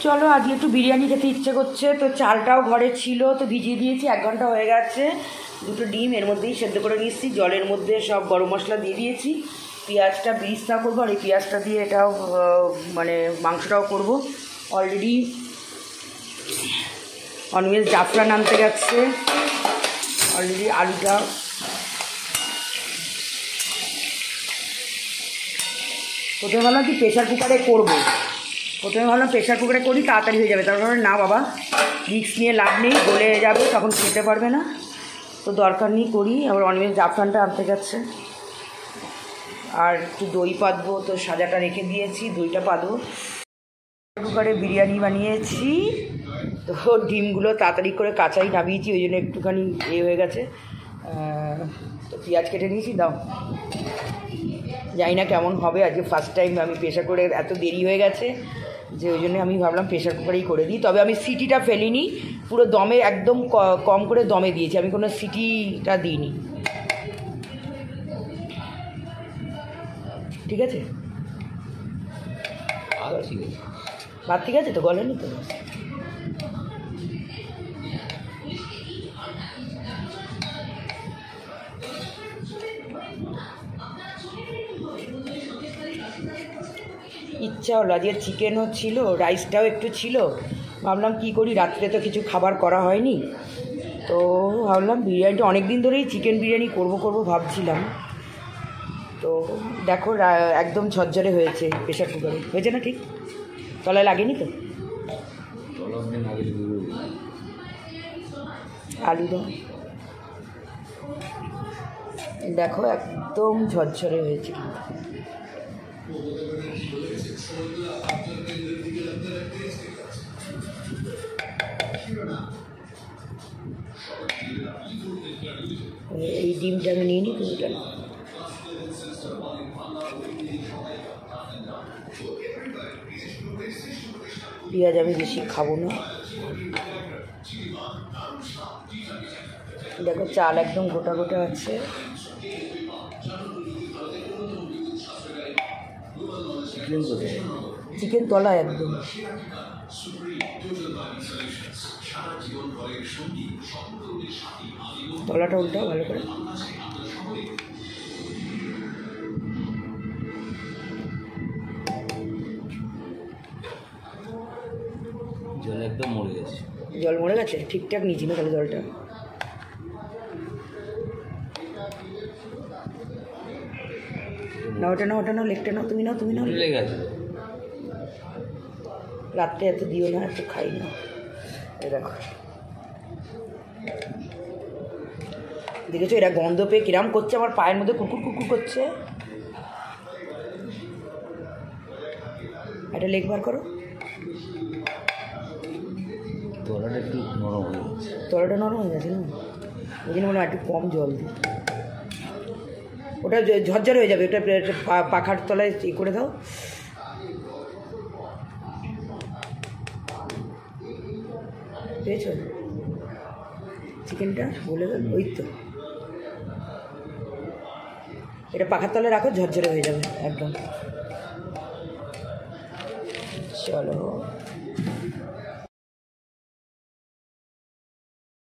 চলো আজকে একটু বিরিয়ানি খেতে ইচ্ছে করছে, তো চালটাও ঘরে ছিল, তো ভিজিয়ে দিয়েছি, 1 ঘন্টা হয়ে গেছে। 2টো ডিম এর মধ্যেই সেদ্ধ করে নিয়েছি, জলের মধ্যে সব গরম মশলা দিয়ে দিয়েছি। পেঁয়াজটা বিরিস্তা করবো, আর এই পেঁয়াজটা দিয়ে এটাও মানে মাংসটাও করব। অলরেডি অনওয়েজ জাফরান আনতে গেছে, অলরেডি আলুটা প্রথমে ভাবলাম কি প্রেশার কুকারে করবো, প্রেশার কুকারে করি তাড়াতাড়ি হয়ে যাবে। তারপরে না বাবা, রিস্ক নিয়ে লাভ নেই, গলে যাবে তখন খেতে পারবে না, তো দরকার নেই করি। আবার অনেক জাফরানটা আনতে যাচ্ছে, আর একটু দই পাতবো, তো সাজাটা রেখে দিয়েছি, দইটা পাতবো। কুকারে বিরিয়ানি বানিয়েছি, তো ডিমগুলো তাড়াতাড়ি করে কাঁচাই নামিয়েছি, ওই জন্য একটুখানি হয়ে গেছে। তো পেঁয়াজ কেটে নিয়েছি, দাও। জানি না কেমন হবে, আজকে ফার্স্ট টাইম আমি প্রেশার করে, এত দেরি হয়ে গেছে যে ওই জন্য আমি ভাবলাম প্রেশার কুকারেই করে দিই। তবে আমি সিটিটা ফেলিনি, পুরো দমে একদম কম করে দমে দিয়েছি, আমি কোনো সিটিটা দিইনি। ঠিক আছে, ভাত ঠিক আছে তো, গলেনি তো? ইচ্ছা হলো, আজকে চিকেনও ছিল, রাইসটাও একটু ছিল, ভাবলাম কি করি, রাত্রে তো কিছু খাবার করা হয়নি, তো ভাবলাম বিরিয়ানিটা অনেক দিন ধরেই চিকেন বিরিয়ানি করব ভাবছিলাম। তো দেখো একদম ঝরঝরে হয়েছে, প্রেশার কুকারে হয়েছে না? ঠিক তলায় লাগেনি তো? আলু দাও, দেখো একদম ঝরঝরে হয়েছে। এই ডিমটা আমি নিয়ে নিই, ডিমটা পেঁয়াজ আমি বেশি খাবো না। দেখো চাল একদম গোটা গোটা আছে, চিকেন তলায় একদম। তলাটা উল্টাও ভালো করে। জল একদম মরে গেছে, জল মরে গেছে, ঠিকঠাক নিয়েছি না তাহলে জলটা? না ওটা না লেগটা নাও, তুমি নাও লেগে গেছে। রাত্রে এত দিও না, এত খাই না। দেখো দেখেছো, এরা গন্ধ পেয়ে কিরাম করছে, আমার পায়ের মধ্যে কুকুর করছে। একটা লেগ বার করো। তলাটা একটু নরম হয়ে গেছে, না ওই জন্য মনে হয় একটু কম জল দিই, ওটা ঝরঝর হয়ে যাবে। ওটা পাখার তলায় করে দাও। পেয়েছো চিকেনটা? বলে গেল, ওই তো এটা পাখার তলায় রাখো, ঝরঝরে হয়ে যাবে একদম। চলো